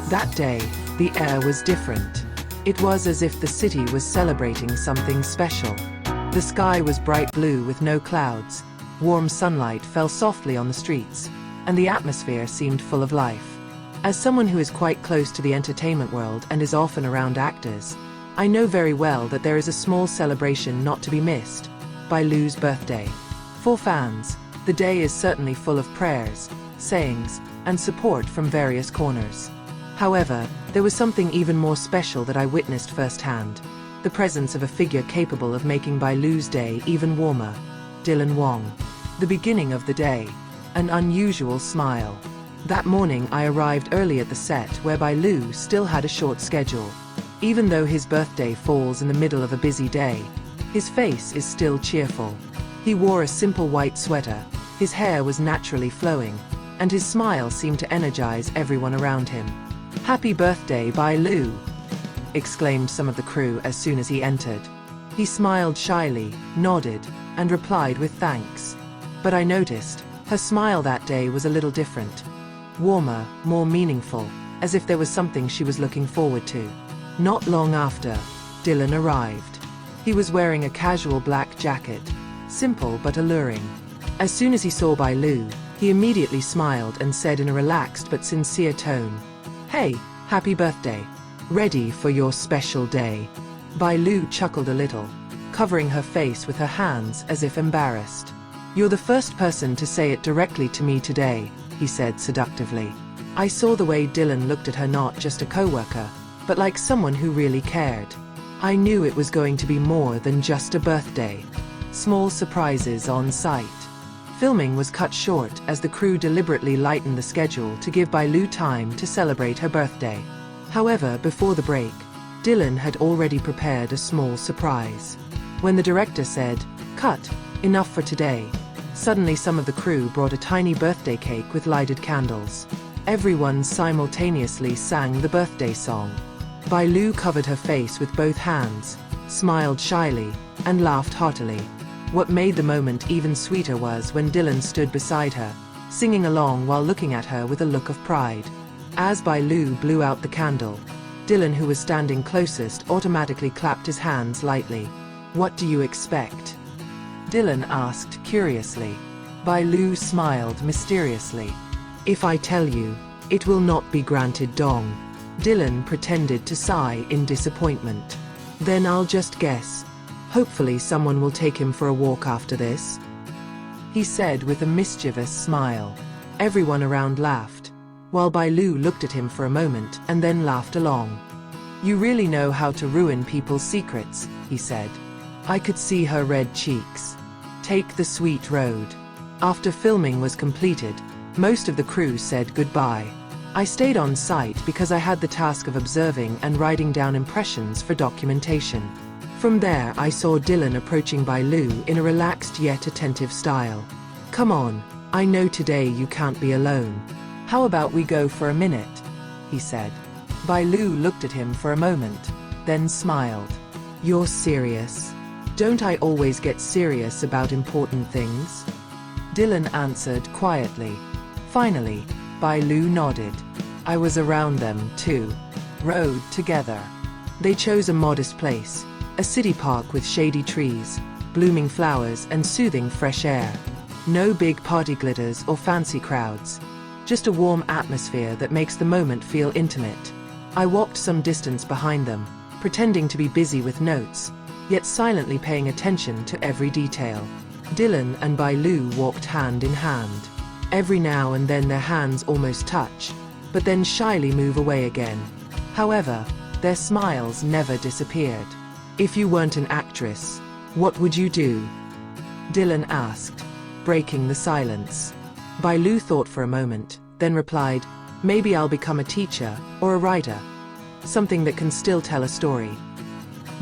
That day, the air was different. It was as if the city was celebrating something special. The sky was bright blue with no clouds. Warm sunlight fell softly on the streets, and the atmosphere seemed full of life. As someone who is quite close to the entertainment world and is often around actors, I know very well that there is a small celebration not to be missed: Bai Lu's birthday. For fans, the day is certainly full of prayers, sayings, and support from various corners. However, there was something even more special that I witnessed firsthand: the presence of a figure capable of making Bai Lu's day even warmer. Dylan Wang. The beginning of the day. An unusual smile. That morning I arrived early at the set where Bai Lu still had a short schedule. Even though his birthday falls in the middle of a busy day, his face is still cheerful. He wore a simple white sweater, his hair was naturally flowing, and his smile seemed to energize everyone around him. "Happy birthday, Bai Lu!" exclaimed some of the crew as soon as he entered. He smiled shyly, nodded, and replied with thanks. But I noticed, her smile that day was a little different. Warmer, more meaningful, as if there was something she was looking forward to. Not long after, Dylan arrived. He was wearing a casual black jacket, simple but alluring. As soon as he saw Bai Lu, he immediately smiled and said in a relaxed but sincere tone, "Hey, happy birthday. Ready for your special day." Bai Lu chuckled a little, covering her face with her hands as if embarrassed. "You're the first person to say it directly to me today," he said seductively. I saw the way Dylan looked at her, not just a co-worker, but like someone who really cared. I knew it was going to be more than just a birthday. Small surprises on site. Filming was cut short as the crew deliberately lightened the schedule to give Bai Lu time to celebrate her birthday. However, before the break, Dylan had already prepared a small surprise. When the director said, "Cut, enough for today," suddenly some of the crew brought a tiny birthday cake with lighted candles. Everyone simultaneously sang the birthday song. Bai Lu covered her face with both hands, smiled shyly, and laughed heartily. What made the moment even sweeter was when Dylan stood beside her, singing along while looking at her with a look of pride. As Bai Lu blew out the candle, Dylan, who was standing closest, automatically clapped his hands lightly. "What do you expect?" Dylan asked curiously. Bai Lu smiled mysteriously. "If I tell you, it will not be granted, dong." Dylan pretended to sigh in disappointment. "Then I'll just guess. Hopefully someone will take him for a walk after this," he said with a mischievous smile. Everyone around laughed, while Bai Lu looked at him for a moment and then laughed along. "You really know how to ruin people's secrets," he said. I could see her red cheeks. "Take the sweet road." After filming was completed, most of the crew said goodbye. I stayed on site because I had the task of observing and writing down impressions for documentation. From there I saw Dylan approaching Bai Lu in a relaxed yet attentive style. "Come on, I know today you can't be alone. How about we go for a minute?" he said. Bai Lu looked at him for a moment, then smiled. "You're serious? Don't I always get serious about important things?" Dylan answered quietly. Finally, Bai Lu nodded. I was around them too. Rode together. They chose a modest place, a city park with shady trees, blooming flowers, and soothing fresh air. No big party glitters or fancy crowds. Just a warm atmosphere that makes the moment feel intimate. I walked some distance behind them, pretending to be busy with notes, yet silently paying attention to every detail. Dylan and Bai Lu walked hand in hand. Every now and then their hands almost touch, but then shyly move away again. However, their smiles never disappeared. "If you weren't an actress, what would you do?" Dylan asked, breaking the silence. Bai Lu thought for a moment, then replied, "Maybe I'll become a teacher, or a writer. Something that can still tell a story."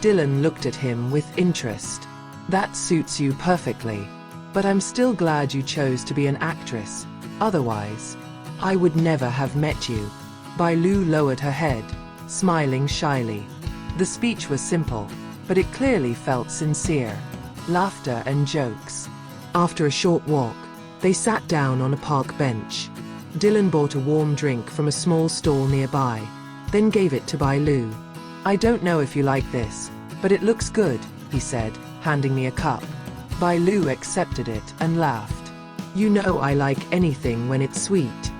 Dylan looked at him with interest. "That suits you perfectly. But I'm still glad you chose to be an actress. Otherwise, I would never have met you." Bai Lu lowered her head, smiling shyly. The speech was simple, but it clearly felt sincere. Laughter and jokes. After a short walk, they sat down on a park bench. Dylan bought a warm drink from a small stall nearby, then gave it to Bai Lu. "I don't know if you like this, but it looks good," he said, handing me a cup. Bai Lu accepted it and laughed. "You know I like anything when it's sweet."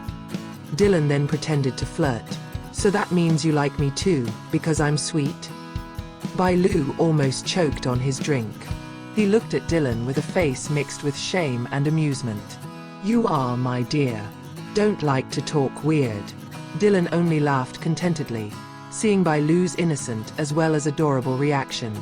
Dylan then pretended to flirt. "So that means you like me too, because I'm sweet?" Bai Lu almost choked on his drink. He looked at Dylan with a face mixed with shame and amusement. "You are, my dear. Don't like to talk weird." Dylan only laughed contentedly, seeing Bai Lu's innocent as well as adorable reaction.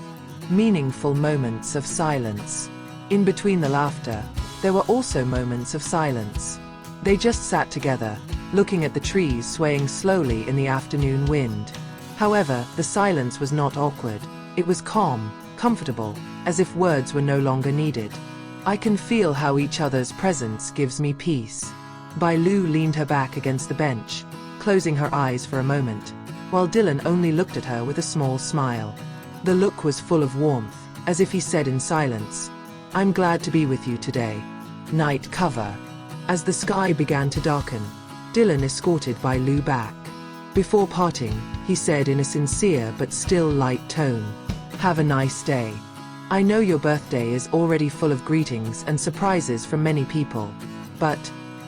Meaningful moments of silence. In between the laughter, there were also moments of silence. They just sat together, looking at the trees swaying slowly in the afternoon wind. However, the silence was not awkward. It was calm, comfortable, as if words were no longer needed. "I can feel how each other's presence gives me peace." Bai Lu leaned her back against the bench, closing her eyes for a moment, while Dylan only looked at her with a small smile. The look was full of warmth, as if he said in silence, "I'm glad to be with you today." Night cover. As the sky began to darken, Dylan escorted Bai Lu back. Before parting, he said in a sincere but still light tone, "Have a nice day. I know your birthday is already full of greetings and surprises from many people, but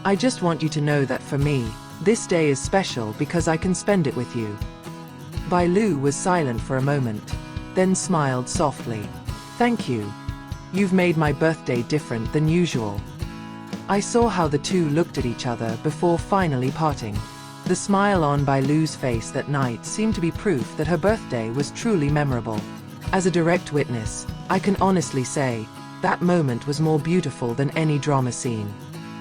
I just want you to know that for me, this day is special because I can spend it with you." Bai Lu was silent for a moment, then smiled softly. "Thank you. You've made my birthday different than usual." I saw how the two looked at each other before finally parting. The smile on Bai Lu's face that night seemed to be proof that her birthday was truly memorable. As a direct witness, I can honestly say, that moment was more beautiful than any drama scene.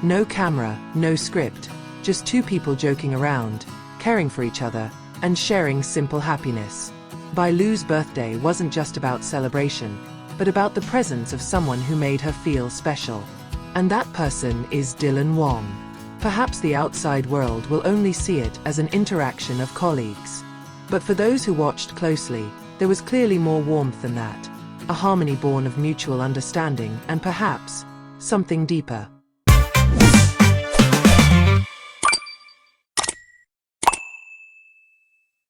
No camera, no script, just two people joking around, caring for each other, and sharing simple happiness. Bai Lu's birthday wasn't just about celebration, but about the presence of someone who made her feel special. And that person is Dylan Wang. Perhaps the outside world will only see it as an interaction of colleagues. But for those who watched closely, there was clearly more warmth than that. A harmony born of mutual understanding and perhaps something deeper.